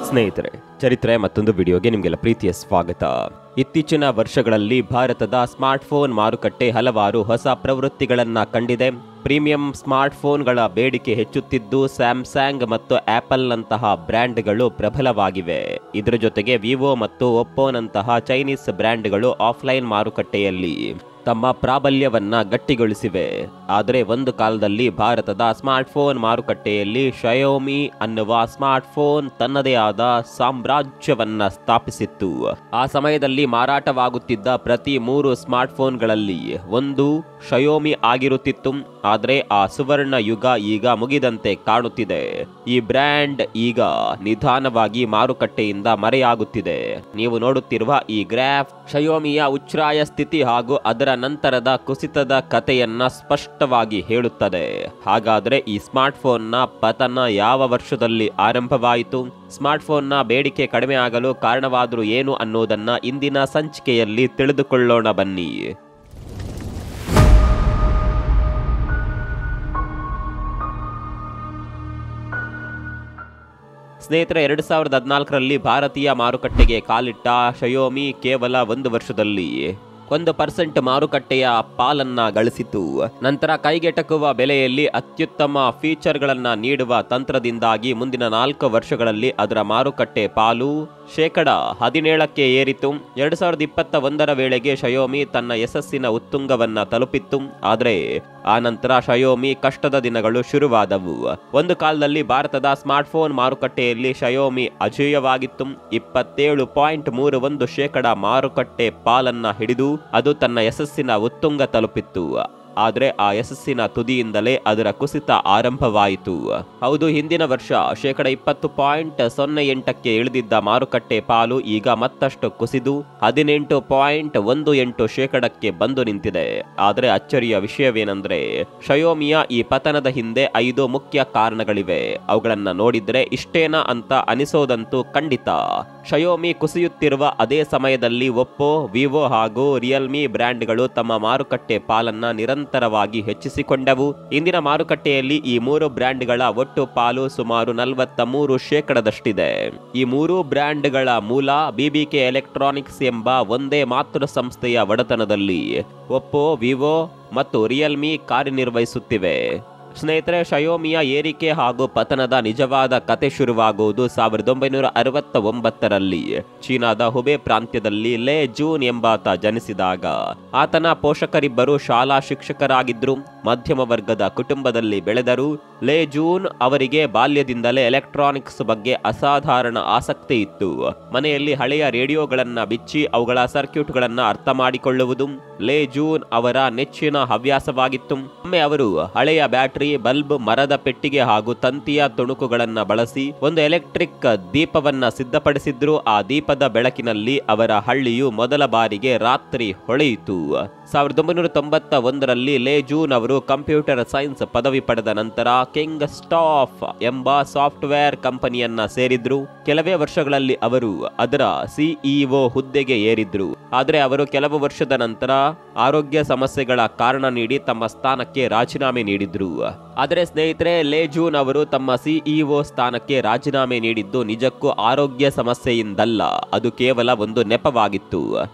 ಸ್ನೇಹಿತರೆ, ಚರಿತ್ರೆ ಮತ್ತೊಂದು ವಿಡಿಯೋಗೆ ನಿಮಗೆಲ್ಲ ಪ್ರೀತಿಯ ಸ್ವಾಗತ. ಇತ್ತೀಚಿನ ವರ್ಷಗಳಲ್ಲಿ ಭಾರತದ ಸ್ಮಾರ್ಟ್ಫೋನ್ ಮಾರುಕಟ್ಟೆ ಹಲವಾರು ಹೊಸ ಪ್ರವೃತ್ತಿಗಳನ್ನು ಕಂಡಿದೆ. ಪ್ರೀಮಿಯಂ ಸ್ಮಾರ್ಟ್ಫೋನ್ಗಳ ಬೇಡಿಕೆ ಹೆಚ್ಚುತ್ತಿದ್ದು ಸ್ಯಾಮ್ಸಂಗ್ ಮತ್ತು ಆಪಲ್ನಂತಹ ಬ್ರ್ಯಾಂಡ್ಗಳು ಪ್ರಬಲವಾಗಿವೆ. ಇದರ ಜೊತೆಗೆ ವಿವೋ ಮತ್ತು ಒಪ್ಪೋನಂತಹ ಚೈನೀಸ್ ಬ್ರ್ಯಾಂಡ್ಗಳು ಆಫ್ಲೈನ್ ಮಾರುಕಟ್ಟೆಯಲ್ಲಿ ತಮ್ಮ ಪ್ರಾಬಲ್ಯವನ್ನ ಗಟ್ಟಿಗೊಳಿಸಿವೆ. ಆದರೆ ಒಂದು ಕಾಲದಲ್ಲಿ ಭಾರತದ ಸ್ಮಾರ್ಟ್ಫೋನ್ ಮಾರುಕಟ್ಟೆಯಲ್ಲಿ ಶಯೋಮಿ ಅನ್ನುವ ಸ್ಮಾರ್ಟ್ಫೋನ್ ತನ್ನದೇ ಆದ ಸಾಮ್ರಾಜ್ಯವನ್ನ ಸ್ಥಾಪಿಸಿತ್ತು. ಆ ಸಮಯದಲ್ಲಿ ಮಾರಾಟವಾಗುತ್ತಿದ್ದ ಪ್ರತಿ 3 ಸ್ಮಾರ್ಟ್ಫೋನ್ಗಳಲ್ಲಿ ಒಂದು ಶಯೋಮಿ ಆಗಿರುತ್ತಿತ್ತು. ಆದರೆ ಆ ಸುವರ್ಣ ಯುಗ ಈಗ ಮುಗಿದಂತೆ ಕಾಣುತ್ತಿದೆ. ಈ ಬ್ರ್ಯಾಂಡ್ ಈಗ ನಿಧಾನವಾಗಿ ಮಾರುಕಟ್ಟೆಯಿಂದ ಮರೆಯಾಗುತ್ತಿದೆ. ನೀವು ನೋಡುತ್ತಿರುವ ಈ ಗ್ರಾಫ್ ಶಯೋಮಿಯ ಉಚ್ಛ್ರಾಯ ಸ್ಥಿತಿ ಹಾಗೂ ಅದರ ನಂತರದ ಕುಸಿತದ ಕಥೆಯನ್ನ ಸ್ಪಷ್ಟವಾಗಿ ಹೇಳುತ್ತದೆ. ಹಾಗಾದ್ರೆ ಈ ಸ್ಮಾರ್ಟ್ಫೋನ್ನ ಪತನ ಯಾವ ವರ್ಷದಲ್ಲಿ ಆರಂಭವಾಯಿತು? ಸ್ಮಾರ್ಟ್ಫೋನ್ನ ಬೇಡಿಕೆ ಕಡಿಮೆ ಆಗಲು ಕಾರಣವಾದರೂ ಏನು ಅನ್ನೋದನ್ನ ಇಂದಿನ ಸಂಚಿಕೆಯಲ್ಲಿ ತಿಳಿದುಕೊಳ್ಳೋಣ ಬನ್ನಿ. ಸ್ನೇಹಿತರೆ, 2014ರಲ್ಲಿ ಭಾರತೀಯ ಮಾರುಕಟ್ಟೆಗೆ ಕಾಲಿಟ್ಟ ಶಯೋಮಿ ಕೇವಲ 1 ವರ್ಷದಲ್ಲಿ 1% ಮಾರುಕಟ್ಟೆಯ ಪಾಲನ್ನ ಗಳಿಸಿತು. ನಂತರ ಕೈಗೆಟಕುವ ಬೆಲೆಯಲ್ಲಿ ಅತ್ಯುತ್ತಮ ಫೀಚರ್ಗಳನ್ನ ನೀಡುವ ತಂತ್ರದಿಂದಾಗಿ ಮುಂದಿನ 4 ವರ್ಷಗಳಲ್ಲಿ ಅದರ ಮಾರುಕಟ್ಟೆ ಪಾಲು 17% ಏರಿತು. 2021ರ ವೇಳೆಗೆ ಶಯೋಮಿ ತನ್ನ ಯಶಸ್ಸಿನ ಉತ್ತುಂಗವನ್ನ ತಲುಪಿತ್ತು. ಆದರೆ ಆ ನಂತರ ಶಯೋಮಿ ಕಷ್ಟದ ದಿನಗಳು ಶುರುವಾದವು. ಒಂದು ಕಾಲದಲ್ಲಿ ಭಾರತದ ಸ್ಮಾರ್ಟ್ಫೋನ್ ಮಾರುಕಟ್ಟೆಯಲ್ಲಿ ಶಯೋಮಿ ಅಜೇಯವಾಗಿತ್ತು. 27.31% ಮಾರುಕಟ್ಟೆ ಪಾಲನ್ನ ಹಿಡಿದು ಅದು ತನ್ನ ಯಶಸ್ಸಿನ ಉತ್ತುಂಗ ತಲುಪಿತ್ತು. ಆದರೆ ಆ ಯಶಸ್ಸಿನ ತುದಿಯಿಂದಲೇ ಅದರ ಕುಸಿತ ಆರಂಭವಾಯಿತು. ಹೌದು, ಹಿಂದಿನ ವರ್ಷ 20.08% ಇಳಿದಿದ್ದ ಮಾರುಕಟ್ಟೆ ಪಾಲು ಈಗ ಮತ್ತಷ್ಟು ಕುಸಿದು 18.18% ಬಂದು ನಿಂತಿದೆ. ಆದರೆ ಅಚ್ಚರಿಯ ವಿಷಯವೇನೆಂದ್ರೆ ಶಯೋಮಿಯ ಈ ಪತನದ ಹಿಂದೆ 5 ಮುಖ್ಯ ಕಾರಣಗಳಿವೆ. ಅವುಗಳನ್ನ ನೋಡಿದ್ರೆ ಇಷ್ಟೇನಾ ಅಂತ ಅನಿಸೋದಂತೂ ಖಂಡಿತ. ಶಯೋಮಿ ಕುಸಿಯುತ್ತಿರುವ ಅದೇ ಸಮಯದಲ್ಲಿ ಒಪ್ಪೋ, ವಿವೋ ಹಾಗೂ ರಿಯಲ್ಮಿ ಬ್ರ್ಯಾಂಡ್ಗಳು ತಮ್ಮ ಮಾರುಕಟ್ಟೆ ಪಾಲನ್ನ ನಿರಂತರವಾಗಿ ಹೆಚ್ಚಿಸಿಕೊಂಡವು. ಇಂದಿನ ಮಾರುಕಟ್ಟೆಯಲ್ಲಿ ಈ 3 ಬ್ರ್ಯಾಂಡ್ಗಳ ಒಟ್ಟು ಪಾಲು ಸುಮಾರು 43%ದಷ್ಟಿದೆ. ಈ 3 ಬ್ರ್ಯಾಂಡ್ಗಳ ಮೂಲ ಬಿಬಿಕೆ ಎಲೆಕ್ಟ್ರಾನಿಕ್ಸ್ ಎಂಬ ಒಂದೇ ಮಾತೃ ಸಂಸ್ಥೆಯ ಒಡೆತನದಲ್ಲಿ ಒಪ್ಪೋ, ವಿವೋ ಮತ್ತು ರಿಯಲ್ಮಿ ಕಾರ್ಯನಿರ್ವಹಿಸುತ್ತಿವೆ. ಸ್ನೇಹಿತರೆ, ಶಯೋಮಿಯ ಏರಿಕೆ ಹಾಗೂ ಪತನದ ನಿಜವಾದ ಕತೆ ಶುರುವಾಗುವುದು 1969ರಲ್ಲಿ ಚೀನಾದ ಹುಬೆ ಪ್ರಾಂತ್ಯದಲ್ಲಿ ಲೇ ಜೂನ್ ಎಂಬಾತ ಜನಿಸಿದಾಗ. ಆತನ ಪೋಷಕರಿಬ್ಬರು ಶಾಲಾ ಶಿಕ್ಷಕರಾಗಿದ್ರು. ಮಧ್ಯಮ ವರ್ಗದ ಕುಟುಂಬದಲ್ಲಿ ಬೆಳೆದರು. ಲೇ ಜೂನ್ ಅವರಿಗೆ ಬಾಲ್ಯದಿಂದಲೇ ಎಲೆಕ್ಟ್ರಾನಿಕ್ಸ್ ಬಗ್ಗೆ ಅಸಾಧಾರಣ ಆಸಕ್ತಿ ಇತ್ತು. ಮನೆಯಲ್ಲಿ ಹಳೆಯ ರೇಡಿಯೋಗಳನ್ನ ಬಿಚ್ಚಿ ಅವುಗಳ ಸರ್ಕ್ಯೂಟ್ಗಳನ್ನ ಅರ್ಥ ಮಾಡಿಕೊಳ್ಳುವುದು ಲೇ ಜೂನ್ ಅವರ ನೆಚ್ಚಿನ ಹವ್ಯಾಸವಾಗಿತ್ತು. ಒಮ್ಮೆ ಅವರು ಹಳೆಯ ಬ್ಯಾಟರಿ, ಬಲ್ಬ್, ಮರದ ಪೆಟ್ಟಿಗೆ ಹಾಗೂ ತಂತಿಯ ತುಣುಕುಗಳನ್ನ ಬಳಸಿ ಒಂದು ಎಲೆಕ್ಟ್ರಿಕ್ ದೀಪವನ್ನ ಸಿದ್ಧಪಡಿಸಿದ್ರು. ಆ ದೀಪದ ಬೆಳಕಿನಲ್ಲಿ ಅವರ ಹಳ್ಳಿಯು ಮೊದಲ ಬಾರಿಗೆ ರಾತ್ರಿ ಹೊಳೆಯಿತು. 1991ರಲ್ಲಿ ಲೇ ಜೂನ್ ಅವರು ಕಂಪ್ಯೂಟರ್ ಸೈನ್ಸ್ ಪದವಿ ಪಡೆದ ನಂತರ ಕಿಂಗ್ ಸ್ಟಾಫ್ ಎಂಬ ಸಾಫ್ಟ್ವೇರ್ ಕಂಪನಿಯನ್ನ ಸೇರಿದ್ರು. ಕೆಲವೇ ವರ್ಷಗಳಲ್ಲಿ ಅವರು ಅದರ ಸಿಇಒ ಹುದ್ದೆಗೆ ಏರಿದ್ರು. ಆದರೆ ಅವರು ಕೆಲವು ವರ್ಷದ ನಂತರ ಆರೋಗ್ಯ ಸಮಸ್ಯೆಗಳ ಕಾರಣ ನೀಡಿ ತಮ್ಮ ಸ್ಥಾನಕ್ಕೆ ರಾಜೀನಾಮೆ ನೀಡಿದ್ರು. ಆದರೆ ಸ್ನೇಹಿತರೆ, ಲೇ ಜೂನ್ ಅವರು ತಮ್ಮ ಸಿಇಒ ಸ್ಥಾನಕ್ಕೆ ರಾಜೀನಾಮೆ ನೀಡಿದ್ದು ನಿಜಕ್ಕೂ ಆರೋಗ್ಯ ಸಮಸ್ಯೆಯಿಂದಲ್ಲ. ಅದು ಕೇವಲ ಒಂದು ನೆಪವಾಗಿತ್ತು.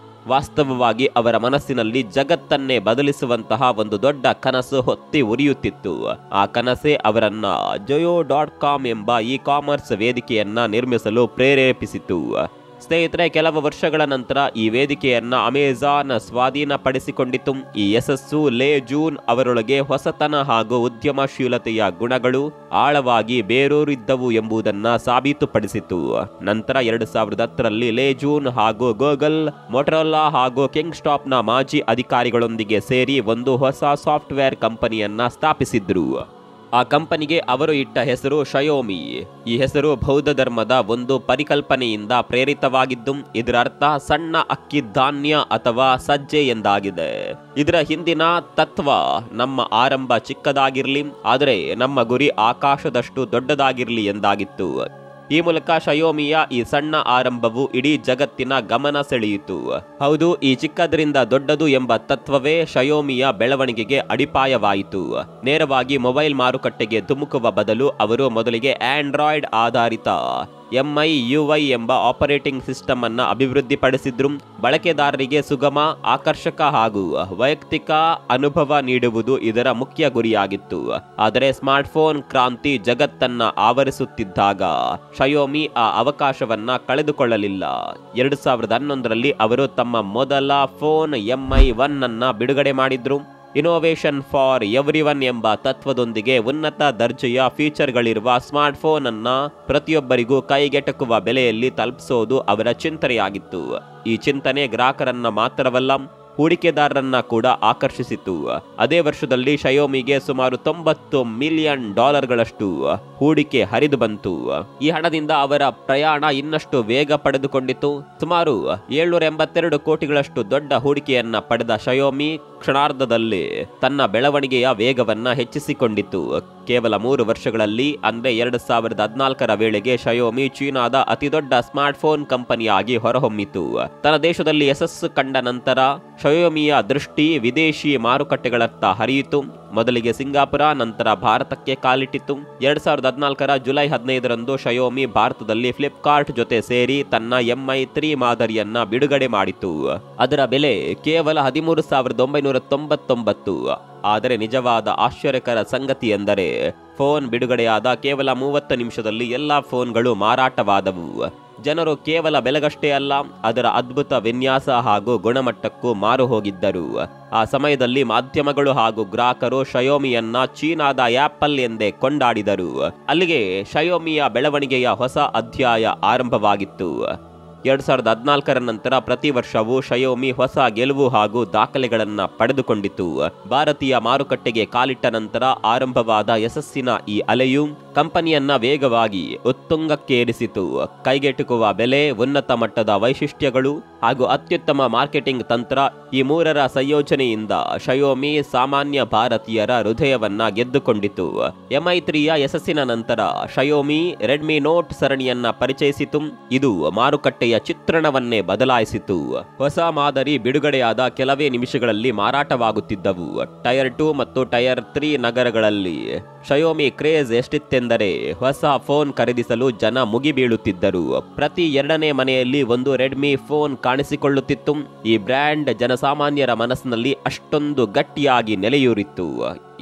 ವಾಸ್ತವವಾಗಿ ಅವರ ಮನಸ್ಸಿನಲ್ಲಿ ಜಗತ್ತನ್ನೇ ಬದಲಿಸುವಂತಹ ಒಂದು ದೊಡ್ಡ ಕನಸು ಹೊತ್ತಿ ಉರಿಯುತ್ತಿತ್ತು. ಆ ಕನಸೇ ಅವರನ್ನ joyo.com ಎಂಬ ಇ-ಕಾಮರ್ಸ್ ವೇದಿಕೆಯನ್ನ ನಿರ್ಮಿಸಲು ಪ್ರೇರೇಪಿಸಿತು. ಸ್ನೇಹಿತರೆ, ಕೆಲವು ವರ್ಷಗಳ ನಂತರ ಈ ವೇದಿಕೆಯನ್ನ ಅಮೆಜಾನ್ ಸ್ವಾಧೀನಪಡಿಸಿಕೊಂಡಿತು. ಈ ಯಶಸ್ಸು ಲೇ ಜೂನ್ ಅವರೊಳಗೆ ಹೊಸತನ ಹಾಗೂ ಉದ್ಯಮಶೀಲತೆಯ ಗುಣಗಳು ಆಳವಾಗಿ ಬೇರೂರಿದ್ದವು ಎಂಬುದನ್ನ ಸಾಬೀತುಪಡಿಸಿತು. ನಂತರ 2010ರಲ್ಲಿ ಲೇ ಜೂನ್ ಹಾಗೂ ಗೂಗಲ್, ಮೊಟೊರೋಲಾ ಹಾಗೂ ಕಿಂಗ್ ಸ್ಟಾಫ್ನ ಮಾಜಿ ಅಧಿಕಾರಿಗಳೊಂದಿಗೆ ಸೇರಿ ಒಂದು ಹೊಸ ಸಾಫ್ಟ್ವೇರ್ ಕಂಪನಿಯನ್ನ ಸ್ಥಾಪಿಸಿದ್ರು. ಆ ಕಂಪನಿಗೆ ಅವರು ಇಟ್ಟ ಹೆಸರು ಶಯೋಮಿ. ಈ ಹೆಸರು ಬೌದ್ಧ ಧರ್ಮದ ಒಂದು ಪರಿಕಲ್ಪನೆಯಿಂದ ಪ್ರೇರಿತವಾಗಿದ್ದು ಇದರ ಅರ್ಥ ಸಣ್ಣ ಅಕ್ಕಿ ಧಾನ್ಯ ಅಥವಾ ಸಜ್ಜೆ ಎಂದಾಗಿದೆ. ಇದರ ಹಿಂದಿನ ತತ್ವ ನಮ್ಮ ಆರಂಭ ಚಿಕ್ಕದಾಗಿರ್ಲಿ, ಆದರೆ ನಮ್ಮ ಗುರಿ ಆಕಾಶದಷ್ಟು ದೊಡ್ಡದಾಗಿರ್ಲಿ ಎಂದಾಗಿತ್ತು. ಈ ಮೂಲಕ ಶಯೋಮಿಯ ಈ ಸಣ್ಣ ಆರಂಭವು ಇಡೀ ಜಗತ್ತಿನ ಗಮನ ಸೆಳೆಯಿತು. ಹೌದು, ಈ ಚಿಕ್ಕದರಿಂದ ದೊಡ್ಡದು ಎಂಬ ತತ್ವವೇ ಶಯೋಮಿಯ ಬೆಳವಣಿಗೆಗೆ ಅಡಿಪಾಯವಾಯಿತು. ನೇರವಾಗಿ ಮೊಬೈಲ್ ಮಾರುಕಟ್ಟೆಗೆ ಧುಮುಕುವ ಬದಲು ಅವರು ಮೊದಲಿಗೆ ಆಂಡ್ರಾಯ್ಡ್ ಆಧಾರಿತ MIUI ಎಂಬ ಆಪರೇಟಿಂಗ್ ಸಿಸ್ಟಮ್ ಅನ್ನ ಅಭಿವೃದ್ಧಿಪಡಿಸಿದ್ರು. ಬಳಕೆದಾರರಿಗೆ ಸುಗಮ, ಆಕರ್ಷಕ ಹಾಗೂ ವೈಯಕ್ತಿಕ ಅನುಭವ ನೀಡುವುದು ಇದರ ಮುಖ್ಯ ಗುರಿಯಾಗಿತ್ತು. ಆದರೆ ಸ್ಮಾರ್ಟ್ಫೋನ್ ಕ್ರಾಂತಿ ಜಗತ್ತನ್ನ ಆವರಿಸುತ್ತಿದ್ದಾಗ ಶಯೋಮಿ ಆ ಅವಕಾಶವನ್ನ ಕಳೆದುಕೊಳ್ಳಲಿಲ್ಲ. 2011ರಲ್ಲಿ ಅವರು ತಮ್ಮ ಮೊದಲ ಫೋನ್ MI1 ಅನ್ನ ಬಿಡುಗಡೆ ಮಾಡಿದ್ರು. ಇನೋವೇಷನ್ ಫಾರ್ ಎವ್ರಿವನ್ ಎಂಬ ತತ್ವದೊಂದಿಗೆ ಉನ್ನತ ದರ್ಜೆಯ ಫೀಚರ್ಗಳಿರುವ ಸ್ಮಾರ್ಟ್ಫೋನ್ ಅನ್ನ ಪ್ರತಿಯೊಬ್ಬರಿಗೂ ಕೈಗೆಟಕುವ ಬೆಲೆಯಲ್ಲಿ ತಲುಪಿಸೋದು ಅವರ ಚಿಂತನೆಯಾಗಿತ್ತು. ಈ ಚಿಂತನೆ ಗ್ರಾಹಕರನ್ನ ಮಾತ್ರವಲ್ಲ, ಹೂಡಿಕೆದಾರರನ್ನ ಕೂಡ ಆಕರ್ಷಿಸಿತು. ಅದೇ ವರ್ಷದಲ್ಲಿ ಶಯೋಮಿಗೆ ಸುಮಾರು $90 ಮಿಲಿಯನ್ ಹೂಡಿಕೆ ಹರಿದು ಬಂತು. ಈ ಹಣದಿಂದ ಅವರ ಪ್ರಯಾಣ ಇನ್ನಷ್ಟು ವೇಗ ಪಡೆದುಕೊಂಡಿತು. ಸುಮಾರು 782 ಕೋಟಿಗಳಷ್ಟು ದೊಡ್ಡ ಹೂಡಿಕೆಯನ್ನ ಪಡೆದ ಶಯೋಮಿ ಕ್ಷಣಾರ್ಧದಲ್ಲಿ ತನ್ನ ಬೆಳವಣಿಗೆಯ ವೇಗವನ್ನ ಹೆಚ್ಚಿಸಿಕೊಂಡಿತು. ಕೇವಲ 3 ವರ್ಷಗಳಲ್ಲಿ ಅಂದ್ರೆ 2014ರ ವೇಳೆಗೆ ಶಯೋಮಿ ಚೀನಾದ ಅತಿದೊಡ್ಡ ಸ್ಮಾರ್ಟ್ಫೋನ್ ಕಂಪನಿಯಾಗಿ ಹೊರಹೊಮ್ಮಿತು. ತನ್ನ ದೇಶದಲ್ಲಿ ಯಶಸ್ಸು ಕಂಡ ನಂತರ ಶಯೋಮಿಯ ದೃಷ್ಟಿ ವಿದೇಶಿ ಮಾರುಕಟ್ಟೆಗಳತ್ತ ಹರಿಯಿತು. ಮೊದಲಿಗೆ ಸಿಂಗಾಪುರ, ನಂತರ ಭಾರತಕ್ಕೆ ಕಾಲಿಟ್ಟಿತು. 2014ರ ಜುಲೈ 15ರಂದು ಶಯೋಮಿ ಭಾರತದಲ್ಲಿ ಫ್ಲಿಪ್ಕಾರ್ಟ್ ಜೊತೆ ಸೇರಿ ತನ್ನ MI3 ಮಾದರಿಯನ್ನ ಬಿಡುಗಡೆ ಮಾಡಿತು. ಅದರ ಬೆಲೆ ಕೇವಲ $13,999. ಆದರೆ ನಿಜವಾದ ಆಶ್ಚರ್ಯಕರ ಸಂಗತಿ ಎಂದರೆ ಫೋನ್ ಬಿಡುಗಡೆಯಾದ ಕೇವಲ 30 ನಿಮಿಷದಲ್ಲಿ ಎಲ್ಲಾ ಫೋನ್ಗಳು ಮಾರಾಟವಾದವು. ಜನರು ಕೇವಲ ಬೆಲೆಗಷ್ಟೇ ಅಲ್ಲ, ಅದರ ಅದ್ಭುತ ವಿನ್ಯಾಸ ಹಾಗೂ ಗುಣಮಟ್ಟಕ್ಕೂ ಮಾರು ಹೋಗಿದ್ದರು. ಆ ಸಮಯದಲ್ಲಿ ಮಾಧ್ಯಮಗಳು ಹಾಗೂ ಗ್ರಾಹಕರು ಶಯೋಮಿಯನ್ನ ಚೀನಾದ ಆಪಲ್ ಎಂದೇ ಕೊಂಡಾಡಿದರು. ಅಲ್ಲಿಗೆ ಶಯೋಮಿಯ ಬೆಳವಣಿಗೆಯ ಹೊಸ ಅಧ್ಯಾಯ ಆರಂಭವಾಗಿತ್ತು. 2014ರ ನಂತರ ಪ್ರತಿ ವರ್ಷವೂ ಶಯೋಮಿ ಹೊಸ ಗೆಲುವು ಹಾಗೂ ದಾಖಲೆಗಳನ್ನ ಪಡೆದುಕೊಂಡಿತು. ಭಾರತೀಯ ಮಾರುಕಟ್ಟೆಗೆ ಕಾಲಿಟ್ಟ ನಂತರ ಆರಂಭವಾದ ಯಶಸ್ಸಿನ ಈ ಅಲೆಯು ಕಂಪನಿಯನ್ನ ವೇಗವಾಗಿ ಉತ್ತುಂಗಕ್ಕೇರಿಸಿತು. ಕೈಗೆಟುಕುವ ಬೆಲೆ, ಉನ್ನತ ಮಟ್ಟದ ವೈಶಿಷ್ಟ್ಯಗಳು ಹಾಗೂ ಅತ್ಯುತ್ತಮ ಮಾರ್ಕೆಟಿಂಗ್ ತಂತ್ರ, ಈ ಮೂರರ ಸಂಯೋಜನೆಯಿಂದ ಶಯೋಮಿ ಸಾಮಾನ್ಯ ಭಾರತೀಯರ ಹೃದಯವನ್ನ ಗೆದ್ದುಕೊಂಡಿತು. MI3ಯ ಯಶಸ್ಸಿನ ನಂತರ ಶಯೋಮಿ ರೆಡ್ಮಿ ನೋಟ್ ಸರಣಿಯನ್ನ ಪರಿಚಯಿಸಿತು. ಇದು ಮಾರುಕಟ್ಟೆಯ ಚಿತ್ರಣವನ್ನೇ ಬದಲಾಯಿಸಿತು. ಹೊಸ ಮಾದರಿ ಬಿಡುಗಡೆಯಾದ ಕೆಲವೇ ನಿಮಿಷಗಳಲ್ಲಿ ಮಾರಾಟವಾಗುತ್ತಿದ್ದವು. ಟೈರ್ 2 ಮತ್ತು ಟೈರ್ 3 ನಗರಗಳಲ್ಲಿ ಶಯೋಮಿ ಕ್ರೇಜ್ ಎಷ್ಟಿತ್ತೆಂದರೆ ಹೊಸ ಫೋನ್ ಖರೀದಿಸಲು ಜನ ಮುಗಿಬೀಳುತ್ತಿದ್ದರು. ಪ್ರತಿ 2ನೇ ಮನೆಯಲ್ಲಿ ಒಂದು ರೆಡ್ಮಿ ಫೋನ್ ಕಾಣಿಸಿಕೊಳ್ಳುತ್ತಿತ್ತು. ಈ ಬ್ರ್ಯಾಂಡ್ ಜನಸಾಮಾನ್ಯರ ಮನಸ್ಸಿನಲ್ಲಿ ಅಷ್ಟೊಂದು ಗಟ್ಟಿಯಾಗಿ ನೆಲೆಯೂರಿತ್ತು.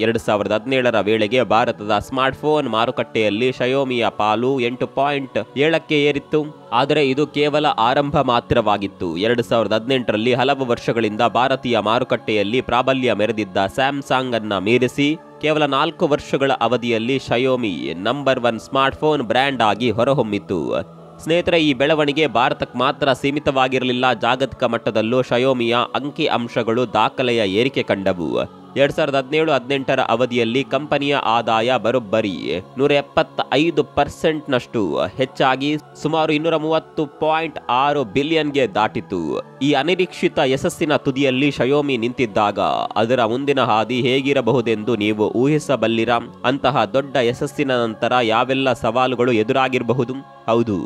2017ರ ವೇಳೆಗೆ ಭಾರತದ ಸ್ಮಾರ್ಟ್ಫೋನ್ ಮಾರುಕಟ್ಟೆಯಲ್ಲಿ ಶಯೋಮಿಯ ಪಾಲು 8.7ಕ್ಕೆ ಏರಿತ್ತು. ಆದರೆ ಇದು ಕೇವಲ ಆರಂಭ ಮಾತ್ರವಾಗಿತ್ತು. 2018ರಲ್ಲಿ ಹಲವು ವರ್ಷಗಳಿಂದ ಭಾರತೀಯ ಮಾರುಕಟ್ಟೆಯಲ್ಲಿ ಪ್ರಾಬಲ್ಯ ಮೆರೆದಿದ್ದ ಸ್ಯಾಮ್ಸಂಗ್ ಅನ್ನ ಮೀರಿಸಿ ಕೇವಲ 4 ವರ್ಷಗಳ ಅವಧಿಯಲ್ಲಿ ಶಯೋಮಿ ನಂಬರ್ 1 ಸ್ಮಾರ್ಟ್ಫೋನ್ ಬ್ರ್ಯಾಂಡ್ ಆಗಿ ಹೊರಹೊಮ್ಮಿತು. ಸ್ನೇಹಿತರೆ, ಈ ಬೆಳವಣಿಗೆ ಭಾರತಕ್ಕೆ ಮಾತ್ರ ಸೀಮಿತವಾಗಿರಲಿಲ್ಲ. ಜಾಗತಿಕ ಮಟ್ಟದಲ್ಲೂ ಶಯೋಮಿಯ ಅಂಕಿ ಅಂಶಗಳು ದಾಖಲೆಯ ಏರಿಕೆ ಕಂಡವು. 2017-18ರ ಅವಧಿಯಲ್ಲಿ ಕಂಪನಿಯ ಆದಾಯ ಬರೋಬ್ಬರಿ 175% ಹೆಚ್ಚಾಗಿ ಸುಮಾರು 230.6 ಬಿಲಿಯನ್ಗೆ ದಾಟಿತು. ಈ ಅನಿರೀಕ್ಷಿತ ಯಶಸ್ಸಿನ ತುದಿಯಲ್ಲಿ ಶಯೋಮಿ ನಿಂತಿದ್ದಾಗ ಅದರ ಮುಂದಿನ ಹಾದಿ ಹೇಗಿರಬಹುದೆಂದು ನೀವು ಊಹಿಸಬಲ್ಲಿರಾ? ಅಂತಹ ದೊಡ್ಡ ಯಶಸ್ಸಿನ ನಂತರ ಯಾವೆಲ್ಲ ಸವಾಲುಗಳು ಎದುರಾಗಿರಬಹುದು? ಹೌದು,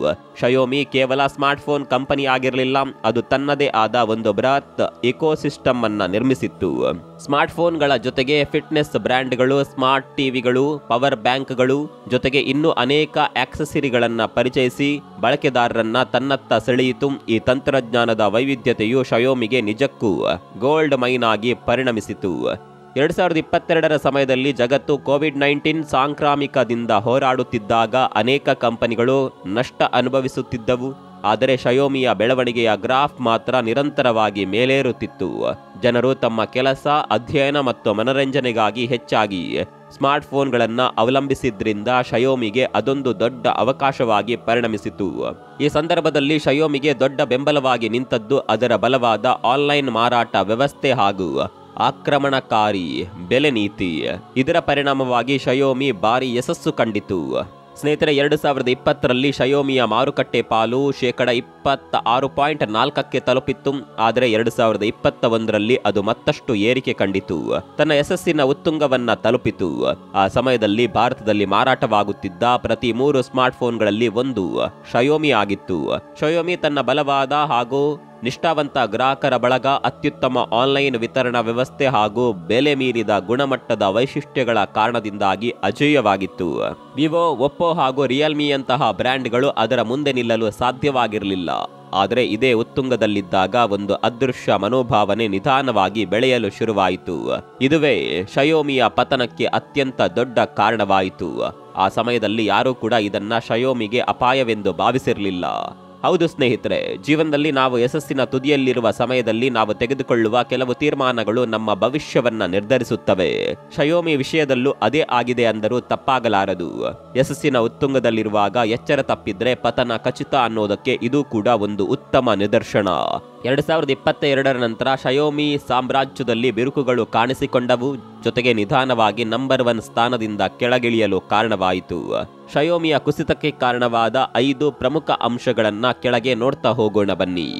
ಶಯೋಮಿ ಕೇವಲ ಸ್ಮಾರ್ಟ್ಫೋನ್ ಕಂಪನಿ ಆಗಿರಲಿಲ್ಲ, ಅದು ತನ್ನದೇ ಆದ ಒಂದು ಬೃಹತ್ ಇಕೋಸಿಸ್ಟಮ್ ಅನ್ನ ನಿರ್ಮಿಸಿತ್ತು. ಸ್ಮಾರ್ಟ್ಫೋನ್ಗಳ ಜೊತೆಗೆ ಫಿಟ್ನೆಸ್ ಬ್ರ್ಯಾಂಡ್ಗಳು, ಸ್ಮಾರ್ಟ್ ಟಿವಿಗಳು, ಪವರ್ ಬ್ಯಾಂಕ್ಗಳು ಜೊತೆಗೆ ಇನ್ನೂ ಅನೇಕ ಆಕ್ಸೆಸರಿಗಳನ್ನ ಪರಿಚಯಿಸಿ ಬಳಕೆದಾರರನ್ನ ತನ್ನತ್ತ ಸೆಳೆಯಿತು. ಈ ತಂತ್ರಜ್ಞಾನದ ವೈವಿಧ್ಯತೆಯು ಶಯೋಮಿಗೆ ನಿಜಕ್ಕೂ ಗೋಲ್ಡ್ ಮೈನ್ ಆಗಿ ಪರಿಣಮಿಸಿತು. 2022ರ ಸಮಯದಲ್ಲಿ ಜಗತ್ತು ಕೋವಿಡ್-19 ಸಾಂಕ್ರಾಮಿಕದಿಂದ ಹೋರಾಡುತ್ತಿದ್ದಾಗ ಅನೇಕ ಕಂಪನಿಗಳು ನಷ್ಟ ಅನುಭವಿಸುತ್ತಿದ್ದವು. ಆದರೆ ಶಯೋಮಿಯ ಬೆಳವಣಿಗೆಯ ಗ್ರಾಫ್ ಮಾತ್ರ ನಿರಂತರವಾಗಿ ಮೇಲೇರುತ್ತಿತ್ತು. ಜನರು ತಮ್ಮ ಕೆಲಸ, ಅಧ್ಯಯನ ಮತ್ತು ಮನರಂಜನೆಗಾಗಿ ಹೆಚ್ಚಾಗಿ ಸ್ಮಾರ್ಟ್ಫೋನ್ಗಳನ್ನು ಅವಲಂಬಿಸಿದ್ರಿಂದ ಶಯೋಮಿಗೆ ಅದೊಂದು ದೊಡ್ಡ ಅವಕಾಶವಾಗಿ ಪರಿಣಮಿಸಿತು. ಈ ಸಂದರ್ಭದಲ್ಲಿ ಶಯೋಮಿಗೆ ದೊಡ್ಡ ಬೆಂಬಲವಾಗಿ ನಿಂತದ್ದು ಅದರ ಬಲವಾದ ಆನ್ಲೈನ್ ಮಾರಾಟ ವ್ಯವಸ್ಥೆ ಹಾಗೂ ಆಕ್ರಮಣಕಾರಿ ಬೆಲೆ ನೀತಿ. ಇದರ ಪರಿಣಾಮವಾಗಿ ಶಯೋಮಿ ಭಾರಿ ಯಶಸ್ಸು ಕಂಡಿತು. ಸ್ನೇಹಿತರೆ, 2020ರಲ್ಲಿ ಶಯೋಮಿಯ ಮಾರುಕಟ್ಟೆ ಪಾಲು 26.4ಕ್ಕೆ ತಲುಪಿತ್ತು. ಆದರೆ 2021ರಲ್ಲಿ ಅದು ಮತ್ತಷ್ಟು ಏರಿಕೆ ಕಂಡಿತು, ತನ್ನ ಯಶಸ್ಸಿನ ಉತ್ತುಂಗವನ್ನ ತಲುಪಿತು. ಆ ಸಮಯದಲ್ಲಿ ಭಾರತದಲ್ಲಿ ಮಾರಾಟವಾಗುತ್ತಿದ್ದ ಪ್ರತಿ 3 ಸ್ಮಾರ್ಟ್ಫೋನ್ಗಳಲ್ಲಿ ಒಂದು ಶಯೋಮಿ ಆಗಿತ್ತು. ಶಯೋಮಿ ತನ್ನ ಬಲವಾದ ಹಾಗೂ ನಿಷ್ಠಾವಂತ ಗ್ರಾಹಕರ ಬಳಗ, ಅತ್ಯುತ್ತಮ ಆನ್ಲೈನ್ ವಿತರಣಾ ವ್ಯವಸ್ಥೆ ಹಾಗೂ ಬೆಲೆ ಮೀರಿದ ಗುಣಮಟ್ಟದ ವೈಶಿಷ್ಟ್ಯಗಳ ಕಾರಣದಿಂದಾಗಿ ಅಜೇಯವಾಗಿತ್ತು. ವಿವೋ, ಒಪ್ಪೋ ಹಾಗೂ ರಿಯಲ್ಮಿಯಂತಹ ಬ್ರ್ಯಾಂಡ್ಗಳು ಅದರ ಮುಂದೆ ನಿಲ್ಲಲು ಸಾಧ್ಯವಾಗಿರಲಿಲ್ಲ. ಆದರೆ ಇದೇ ಉತ್ತುಂಗದಲ್ಲಿದ್ದಾಗ ಒಂದು ಅದೃಶ್ಯ ಮನೋಭಾವನೆ ನಿಧಾನವಾಗಿ ಬೆಳೆಯಲು ಶುರುವಾಯಿತು. ಇದುವೇ ಶಯೋಮಿಯ ಪತನಕ್ಕೆ ಅತ್ಯಂತ ದೊಡ್ಡ ಕಾರಣವಾಯಿತು. ಆ ಸಮಯದಲ್ಲಿ ಯಾರೂ ಕೂಡ ಇದನ್ನ ಶಯೋಮಿಗೆ ಅಪಾಯವೆಂದು ಭಾವಿಸಿರಲಿಲ್ಲ. ಹೌದು ಸ್ನೇಹಿತರೆ, ಜೀವನದಲ್ಲಿ ನಾವು ಯಶಸ್ಸಿನ ತುದಿಯಲ್ಲಿರುವ ಸಮಯದಲ್ಲಿ ನಾವು ತೆಗೆದುಕೊಳ್ಳುವ ಕೆಲವು ತೀರ್ಮಾನಗಳು ನಮ್ಮ ಭವಿಷ್ಯವನ್ನ ನಿರ್ಧರಿಸುತ್ತವೆ. ಶಯೋಮಿ ವಿಷಯದಲ್ಲೂ ಅದೇ ಆಗಿದೆ ಅಂದರೂ ತಪ್ಪಾಗಲಾರದು. ಯಶಸ್ಸಿನ ಉತ್ತುಂಗದಲ್ಲಿರುವಾಗ ಎಚ್ಚರ ತಪ್ಪಿದ್ರೆ ಪತನ ಖಚಿತ ಅನ್ನೋದಕ್ಕೆ ಇದು ಕೂಡ ಒಂದು ಉತ್ತಮ ನಿದರ್ಶನ. 2022ರ ನಂತರ ಶಯೋಮಿ ಸಾಮ್ರಾಜ್ಯದಲ್ಲಿ ಬಿರುಕುಗಳು ಕಾಣಿಸಿಕೊಂಡವು. ಜೊತೆಗೆ ನಿಧಾನವಾಗಿ ನಂಬರ್ 1 ಸ್ಥಾನದಿಂದ ಕೆಳಗಿಳಿಯಲು ಕಾರಣವಾಯಿತು. ಶಯೋಮಿಯ ಕುಸಿತಕ್ಕೆ ಕಾರಣವಾದ 5 ಪ್ರಮುಖ ಅಂಶಗಳನ್ನ ಕೆಳಗೆ ನೋಡ್ತಾ ಹೋಗೋಣ ಬನ್ನಿ.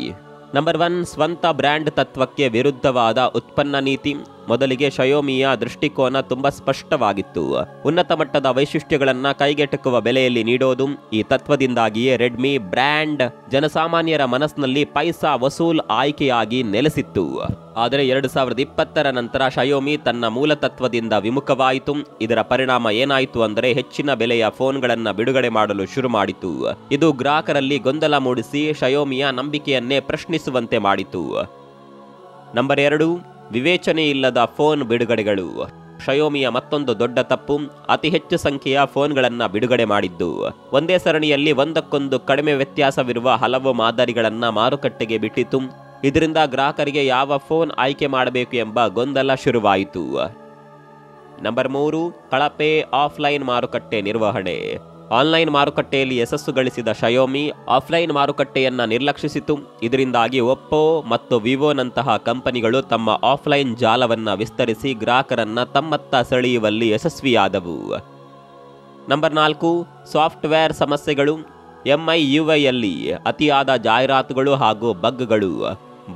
ನಂಬರ್ 1, ಸ್ವಂತ ಬ್ರ್ಯಾಂಡ್ ತತ್ವಕ್ಕೆ ವಿರುದ್ಧವಾದ ಉತ್ಪನ್ನ ನೀತಿ. ಮೊದಲಿಗೆ ಶಯೋಮಿಯ ದೃಷ್ಟಿಕೋನ ತುಂಬಾ ಸ್ಪಷ್ಟವಾಗಿತ್ತು. ಉನ್ನತ ಮಟ್ಟದ ವೈಶಿಷ್ಟ್ಯಗಳನ್ನ ಕೈಗೆಟುಕುವ ಬೆಲೆಯಲ್ಲಿ ನೀಡೋದು. ಈ ತತ್ವದಿಂದಾಗಿಯೇ ರೆಡ್ಮಿ ಬ್ರ್ಯಾಂಡ್ ಜನಸಾಮಾನ್ಯರ ಮನಸ್ಸಿನಲ್ಲಿ ಪೈಸಾ ವಸೂಲ್ ಆಯ್ಕೆಯಾಗಿ ನೆಲೆಸಿತ್ತು. ಆದರೆ 2020ರ ನಂತರ ಶಯೋಮಿ ತನ್ನ ಮೂಲ ತತ್ವದಿಂದ ವಿಮುಖವಾಯಿತು. ಇದರ ಪರಿಣಾಮ ಏನಾಯಿತು ಅಂದರೆ ಹೆಚ್ಚಿನ ಬೆಲೆಯ ಫೋನ್ಗಳನ್ನ ಬಿಡುಗಡೆ ಮಾಡಲು ಶುರು ಮಾಡಿತು. ಇದು ಗ್ರಾಹಕರಲ್ಲಿ ಗೊಂದಲ ಮೂಡಿಸಿ ಶಯೋಮಿಯ ನಂಬಿಕೆಯನ್ನೇ ಪ್ರಶ್ನಿಸುವಂತೆ ಮಾಡಿತು. ನಂಬರ್ 2, ವಿವೇಚನೆ ಇಲ್ಲದ ಫೋನ್ ಬಿಡುಗಡೆಗಳು. ಶಯೋಮಿಯ ಮತ್ತೊಂದು ದೊಡ್ಡ ತಪ್ಪು, ಅತಿ ಹೆಚ್ಚು ಸಂಖ್ಯೆಯ ಫೋನ್ಗಳನ್ನ ಬಿಡುಗಡೆ ಮಾಡಿದ್ದು. ಒಂದೇ ಸರಣಿಯಲ್ಲಿ ಒಂದಕ್ಕೊಂದು ಕಡಿಮೆ ವ್ಯತ್ಯಾಸವಿರುವ ಹಲವು ಮಾದರಿಗಳನ್ನ ಮಾರುಕಟ್ಟೆಗೆ ಬಿಟ್ಟಿತು. ಇದರಿಂದ ಗ್ರಾಹಕರಿಗೆ ಯಾವ ಫೋನ್ ಆಯ್ಕೆ ಮಾಡಬೇಕು ಎಂಬ ಗೊಂದಲ ಶುರುವಾಯಿತು. ನಂಬರ್ 3, ಕಳಪೆ ಆಫ್ಲೈನ್ ಮಾರುಕಟ್ಟೆ ನಿರ್ವಹಣೆ. ಆನ್ಲೈನ್ ಮಾರುಕಟ್ಟೆಯಲ್ಲಿ ಯಶಸ್ಸು ಗಳಿಸಿದ ಶಯೋಮಿ ಆಫ್ಲೈನ್ ಮಾರುಕಟ್ಟೆಯನ್ನ ನಿರ್ಲಕ್ಷಿಸಿತು. ಇದರಿಂದಾಗಿ ಒಪ್ಪೋ ಮತ್ತು ವಿವೋನಂತಹ ಕಂಪನಿಗಳು ತಮ್ಮ ಆಫ್ಲೈನ್ ಜಾಲವನ್ನ ವಿಸ್ತರಿಸಿ ಗ್ರಾಹಕರನ್ನ ತಮ್ಮತ್ತ ಸೆಳೆಯುವಲ್ಲಿ ಯಶಸ್ವಿಯಾದವು. ನಂಬರ್ 4, ಸಾಫ್ಟ್ವೇರ್ ಸಮಸ್ಯೆಗಳು. MIUIಯಲ್ಲಿ ಅತಿಯಾದ ಜಾಹೀರಾತುಗಳು ಹಾಗೂ ಬಗ್ಗಳು